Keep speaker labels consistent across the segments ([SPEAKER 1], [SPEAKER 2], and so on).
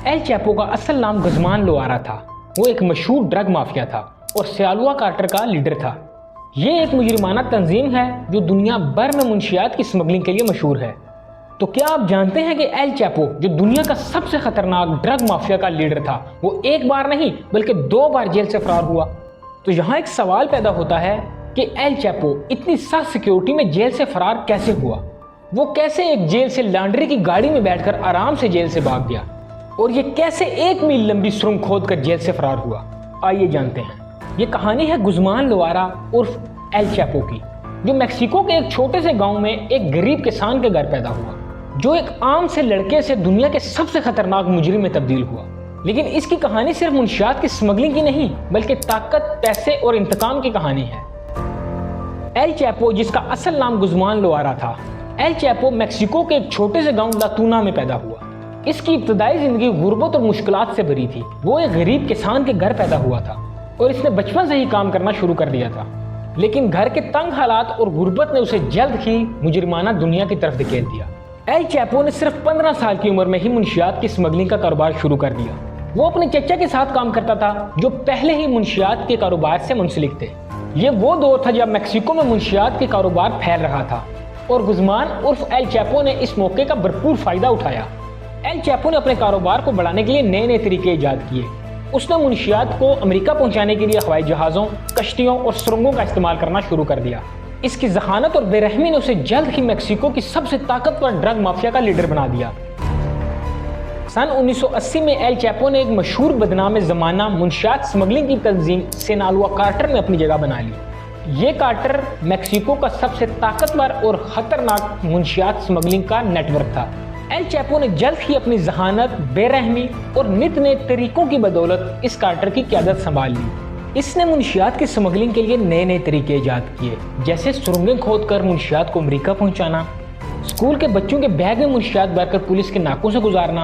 [SPEAKER 1] L چیپو کا اصل نام گزمان لوارا تھا۔ وہ ایک مشہور ڈرگ مافیا تھا اور سینالوا کارٹر کا لیڈر تھا۔ یہ ایک مجرمانہ تنظیم ہے جو دنیا بھر میں منشیات کی سمگلنگ کے لیے مشہور ہے۔ تو کیا آپ جانتے ہیں کہ ایل چیپو جو دنیا کا سب سے خطرناک ڈرگ مافیا کا لیڈر تھا، وہ ایک بار نہیں بلکہ 2 بار جیل سے فرار ہوا؟ تو یہاں ایک سوال پیدا ہوتا ہے کہ ایل چیپو اتنی سخت سیکیورٹی میں جیل سے فرار کیسے ہوا؟ وہ کیسے ایک جیل سے لانڈری کی گاڑی میں بیٹھ کر آرام سے جیل سے بھاگ گیا؟ اور یہ کیسے 1 میل لمبی سرنگ کھود کر جیل سے فرار ہوا؟ آئیے جانتے ہیں۔ یہ کہانی ہے گزمان لوارا عرف ایل چیپو کی، جو میکسیکو کے ایک چھوٹے سے گاؤں میں ایک غریب کسان کے گھر پیدا ہوا، جو ایک عام سے لڑکے سے دنیا کے سب سے خطرناک مجرم میں تبدیل ہوا۔ لیکن اس کی کہانی صرف منشیات کی سمگلنگ کی نہیں بلکہ طاقت، پیسے اور انتقام کی کہانی ہے۔ ایل چیپو، جس کا اصل نام گزمان لوارا تھا، ایل چیپو میکسیکو کے ایک چھوٹے سے گاؤں لاتونا میں پیدا ہوا۔ اس کی ابتدائی زندگی غربت اور مشکلات سے بھری تھی۔ وہ ایک غریب کسان کے گھر پیدا ہوا تھا اور اس نے بچپن سے ہی کام کرنا شروع کر دیا تھا، لیکن گھر کے تنگ حالات اور غربت نے اسے جلد ہی مجرمانہ دنیا کی طرف دھکیل دیا۔ ایل چیپو نے صرف 15 سال کی عمر میں ہی منشیات کی سمگلنگ کا کاروبار شروع کر دیا۔ وہ اپنے چچا کے ساتھ کام کرتا تھا جو پہلے ہی منشیات کے کاروبار سے منسلک تھے۔ یہ وہ دور تھا جب میکسیکو میں منشیات کے کاروبار پھیل رہا تھا اور گزمان عرف ایل چیپو نے اس موقع کا بھرپور فائدہ اٹھایا۔ ایل چیپو نے اپنے کاروبار کو بڑھانے کے لیے نئے طریقے ایجاد کیے۔ اس نے منشیات کو امریکہ پہنچانے کے لیے ہوائی جہازوں، کشتیوں اور سرنگوں کا استعمال کرنا شروع کر دیا۔ اس کی ذہانت اور بے رحمی نے اسے جلد ہی میکسیکو کی سب سے طاقتور ڈرگ مافیا کا لیڈر بنا دیا۔ سن 1980 میں ایل چیپو نے ایک مشہور بدنام زمانہ منشیات سمگلنگ کی تنظیم سینالوا کارٹر میں اپنی جگہ بنا لی۔ یہ کارٹر میکسیکو کا سب سے طاقتور اور خطرناک منشیات سمگلنگ کا نیٹ ورک تھا۔ ایل چیپو نے جلد ہی اپنی ذہانت، بے رحمی اور نت نئے طریقوں کی بدولت اس کارٹر کی قیادت سنبھال لی۔ اس نے منشیات کی سمگلنگ کے لیے نئے طریقے ایجاد کیے، جیسے سرنگیں کھود کر منشیات کو امریکہ پہنچانا، اسکول کے بچوں کے بیگ میں منشیات بھر کر پولیس کے ناکوں سے گزارنا،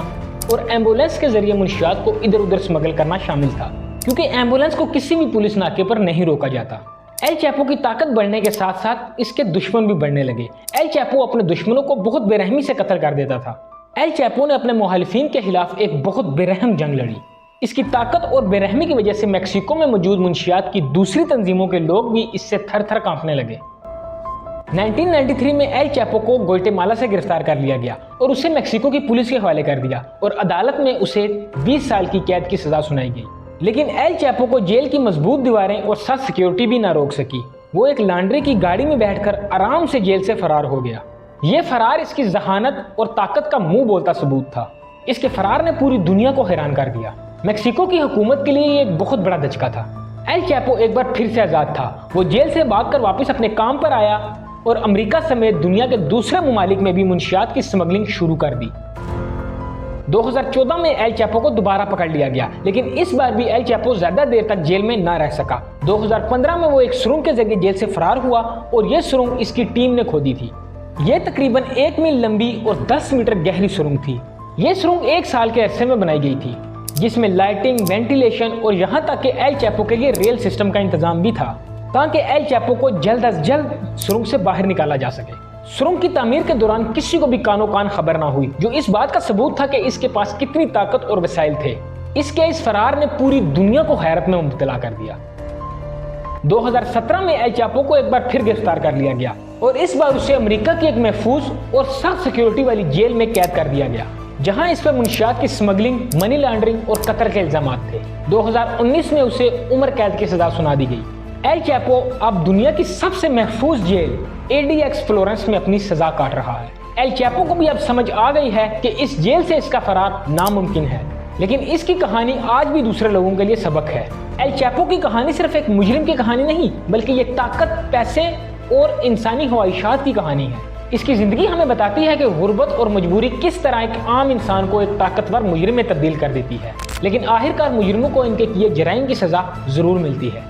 [SPEAKER 1] اور ایمبولینس کے ذریعے منشیات کو ادھر ادھر سمگل کرنا شامل تھا، کیونکہ ایمبولینس کو کسی بھی پولیس ناکے پر نہیں روکا جاتا۔ ایل چیپو کی طاقت بڑھنے کے ساتھ ساتھ اس کے دشمن بھی بڑھنے لگے۔ ایل چیپو اپنے دشمنوں کو بہت بے رحمی سے قتل کر دیتا تھا۔ ایل چیپو نے اپنے مخالفین کے خلاف ایک بہت بے رحم جنگ لڑی۔ اس کی طاقت اور بے رحمی کی وجہ سے میکسیکو میں موجود منشیات کی دوسری تنظیموں کے لوگ بھی اس سے تھر تھر کانپنے لگے۔ 1993 میں ایل چیپو کو گوئٹے-مالا سے گرفتار کر لیا گیا اور اسے میکسیکو کی پولیس کے حوالے کر دیا اور عدالت میں اسے 20 سال کی قید کی سزا سنائی گئی۔ لیکن ایل چیپو کو جیل کی مضبوط دیواریں اور سخت سیکیورٹی بھی نہ روک سکی۔ وہ ایک لانڈری کی گاڑی میں بیٹھ کر آرام سے جیل سے فرار ہو گیا۔ یہ فرار اس کی ذہانت اور طاقت کا منہ بولتا ثبوت تھا۔ اس کے فرار نے پوری دنیا کو حیران کر دیا۔ میکسیکو کی حکومت کے لیے یہ ایک بہت بڑا دھچکا تھا۔ ایل چیپو ایک بار پھر سے آزاد تھا۔ وہ جیل سے بھاگ کر واپس اپنے کام پر آیا اور امریکہ سمیت دنیا کے دوسرے ممالک میں بھی منشیات کی سمگلنگ شروع کر دی۔ 2014 میں ایل چیپو کو دوبارہ پکڑ لیا گیا، لیکن اس بار بھی ایل چیپو زیادہ دیر تک جیل میں نہ رہ سکا۔ 2015 میں وہ ایک سرنگ کے ذریعے جیل سے فرار ہوا اور یہ سرنگ اس کی ٹیم نے کھودی تھی۔ یہ تقریباً 1 میل لمبی اور 10 میٹر گہری سرنگ تھی۔ یہ سرنگ 1 سال کے عرصے میں بنائی گئی تھی، جس میں لائٹنگ، وینٹیلیشن اور یہاں تک کہ ایل چیپو کے لیے ریل سسٹم کا انتظام بھی تھا، تاکہ ایل چیپو کو جلد از جلد سرنگ سے باہر نکالا جا سکے۔ سرنگ کی تعمیر کے دوران کسی کو بھی کانوں کان خبر نہ ہوئی، جو اس بات کا ثبوت تھا کہ اس کے پاس کتنی طاقت اور وسائل تھے۔ اس کے اس فرار نے پوری دنیا کو حیرت میں مبتلا کر دیا۔ 2017 میں ایل چیپو کو ایک بار پھر گرفتار کر لیا گیا اور اس بار اسے امریکہ کی ایک محفوظ اور سخت سیکیورٹی والی جیل میں قید کر دیا گیا، جہاں اس پر منشیات کی سمگلنگ، منی لانڈرنگ اور قتل کے الزامات تھے۔ 2019 میں اسے عمر قید کی سزا سنا دی گئی۔ ایل چیپو اب دنیا کی سب سے محفوظ جیل ADX فلورنس میں اپنی سزا کاٹ رہا ہے۔ ایل چیپو کو بھی اب سمجھ آ گئی ہے کہ اس جیل سے اس کا فرار ناممکن ہے، لیکن اس کی کہانی آج بھی دوسرے لوگوں کے لیے سبق ہے۔ ایل چیپو کی کہانی صرف ایک مجرم کی کہانی نہیں، بلکہ یہ طاقت، پیسے اور انسانی خواہشات کی کہانی ہے۔ اس کی زندگی ہمیں بتاتی ہے کہ غربت اور مجبوری کس طرح ایک عام انسان کو ایک طاقتور مجرم میں تبدیل کر دیتی ہے، لیکن آخرکار مجرموں کو ان کے کیے جرائم کی سزا ضرور ملتی ہے۔